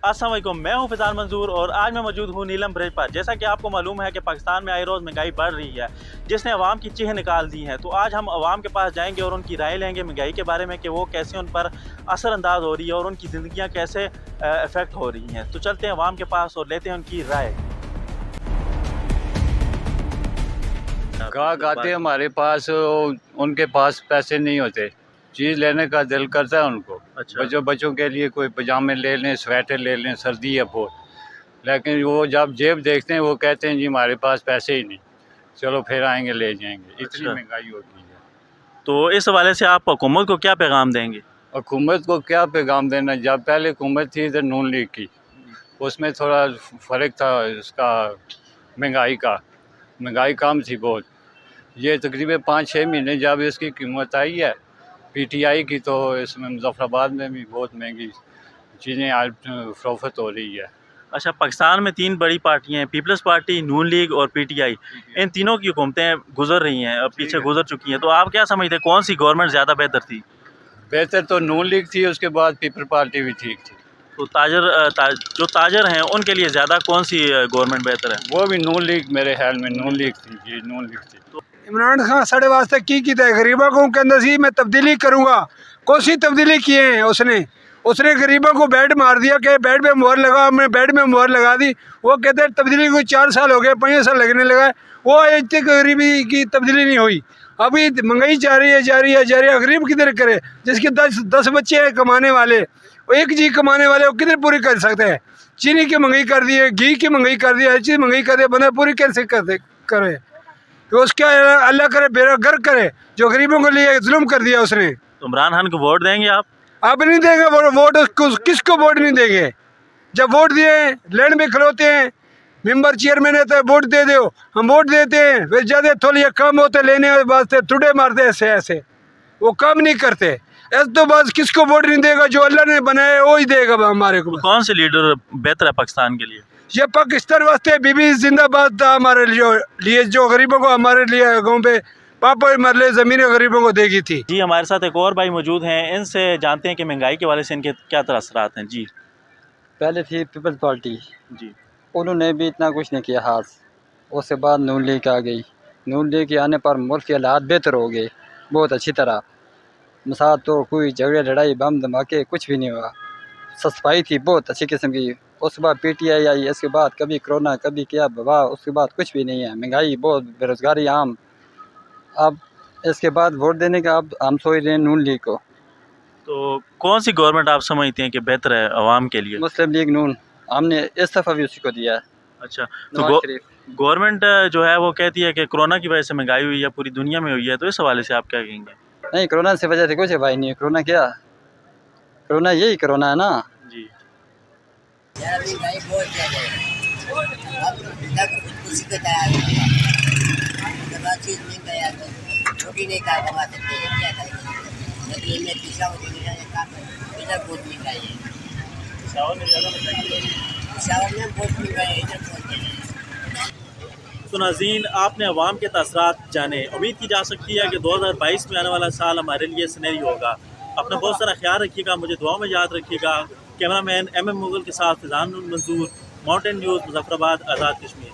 अस्सलाम वालेकुम, मैं हूं फिजान मंजूर और आज मैं मौजूद हूं नीलम ब्रिज पर। जैसा कि आपको मालूम है कि पाकिस्तान में आए रोज़ महंगाई बढ़ रही है, जिसने अवाम की चीख निकाल दी है। तो आज हम अवाम के पास जाएंगे और उनकी राय लेंगे महंगाई के बारे में कि वो कैसे उन पर असरअंदाज हो रही है और उनकी ज़िंदगियाँ कैसे इफ़ेक्ट हो रही हैं। तो चलते हैं अवाम के पास और लेते हैं उनकी राय। गाहक आते हैं हमारे पास, उनके पास पैसे नहीं होते, चीज़ लेने का दिल करता है उनको। अच्छा। बच्चों के लिए कोई पजामे ले लें, स्वेटर ले लें, सर्दी है बहुत, लेकिन वो जब जेब देखते हैं वो कहते हैं जी हमारे पास पैसे ही नहीं, चलो फिर आएंगे ले जाएंगे। इतनी अच्छा। महंगाई हो गई है। तो इस हवाले से आप हुकूमत को क्या पैगाम देंगे? हुकूमत को क्या पैगाम देना, जब पहले हुकूमत थी इधर नून लीग की, उसमें थोड़ा फ़र्क था इसका, महंगाई कम थी बहुत। ये तकरीबन 5-6 महीने जब इसकी कीमत आई है पीटीआई की, तो इसमें मुजफ्फराबाद में भी बहुत महंगी चीज़ें आज फरोख्त हो रही है। अच्छा, पाकिस्तान में 3 बड़ी पार्टियाँ हैं, पीपल्स पार्टी, नून लीग और पीटीआई। इन तीनों की हुकूमतें गुजर रही हैं और पीछे गुजर चुकी हैं। तो आप क्या समझते हैं कौन सी गवर्नमेंट ज़्यादा बेहतर थी? बेहतर तो नून लीग थी, उसके बाद पीपल पार्टी भी ठीक थी। तो जो ताजर हैं उनके लिए ज़्यादा कौन सी गवर्नमेंट बेहतर है? वो भी नून लीग, मेरे ख्याल में नून लीग थी जी, नून लीग थी। इमरान खान साढ़े वास्ते की है, गरीबों को कहता सी मैं तब्दीली करूँगा। कौन सी तब्दीली किए हैं उसने गरीबों को बेड मार दिया कि बेड में मोहर लगा, हमने बेड में मोहर लगा दी। वो कहते हैं तब्दीली को 4 साल हो गए, 5 साल लगने लगा है, वो आज तक गरीबी की तब्दीली नहीं हुई। अभी महंगाई जारी है, गरीब किधर करे? जिसके 10 बच्चे हैं कमाने वाले, वो एक जी कमाने वाले, वो किधर पूरी कर सकते हैं? चीनी की महंगाई कर दी है, घी की महंगाई कर दी है, हर चीज़ महंगाई कर दी है, बंदा पूरी कैसे करे? तो उसका अल्लाह करे बेड़ा गर्क करे, जो गरीबों के लिए जुल्म कर दिया उसने। तो इमरान खान को वोट देंगे आप? अब नहीं देंगे वोट, किसको वोट नहीं देंगे? जब वोट दिए लैंड में खलोते हैं, मेंबर चेयरमैन है तो वोट दे दो, हम वोट देते हैं, फिर ज़्यादा थोड़ी कम होते लेने वास्ते टुडे मारते ऐसे वो काम नहीं करते। ऐसे तो बस किसको वोट नहीं देगा, जो अल्लाह ने बनाया वो ही देगा हमारे को। तो कौन से लीडर बेहतर है पाकिस्तान के लिए? ये पाकिस्तान वास्ते बीबी जिंदाबाद था हमारे लिए, जो गरीबों को हमारे लिए गाँव पे पापा मरले ज़मीनें गरीबों को देगी थी। जी, हमारे साथ एक और भाई मौजूद हैं, इनसे जानते हैं कि महंगाई के वाले से इनके क्या तअसरात हैं। जी। पहले थी पीपल्स पार्टी, जी। उन्होंने भी इतना कुछ नहीं किया खास। उसके बाद नून लीग आ गई। नून लीग के आने पर मुल्क के हालात बेहतर हो गए बहुत अच्छी तरह। मिसाल तो कोई झगड़े लड़ाई बम धमाके कुछ भी नहीं हुआ, सफाई थी बहुत अच्छी किस्म की। उसके बाद पीटीआई आई, इसके बाद कभी कोरोना कभी क्या वबा, उसके बाद कुछ भी नहीं है। महंगाई बहुत, बेरोज़गारी आम। अब इसके बाद वोट देने का अब हम सोच रहे हैं नून लीग को। तो कौन सी गवर्नमेंट आप समझते हैं कि बेहतर है अवाम के लिए? मुस्लिम लीग नून, हमने इस दफ़ा भी उसी को दिया है। अच्छा, तो नवाज शरीफ। गवर्नमेंट जो है वो कहती है कि कोरोना की वजह से महंगाई हुई है, पूरी दुनिया में हुई है। तो इस हवाले से आप क्या कहेंगे? नहीं, कोरोना से वजह से कुछ है भाई, नहीं है कोरोना। क्या कोरोना, यही कोरोना है ना जी। महंगाई बहुत ज़्यादा है। अब खुशी को तैयार होगा, चीज़ नहीं तैयार, रोटी नहीं कमा सकते, क्या करेंगे? लेकिन इनमें पिछड़ा हो इधर बहुत महंगाई है, पिशावर में बहुत महंगाई है, इधर बहुत। तो नाज़रीन, आपने अवाम के तअसरात जाने। उम्मीद की जा सकती है कि 2022 में आने वाला साल हमारे लिए सुनहरी होगा। अपना बहुत सारा ख्याल रखिएगा, मुझे दुआ में याद रखिएगा। कैमरामैन MM मुगल के साथ फिजान मंजूर, माउंटेन न्यूज़, मुजफ्फराबाद, आज़ाद कश्मीर।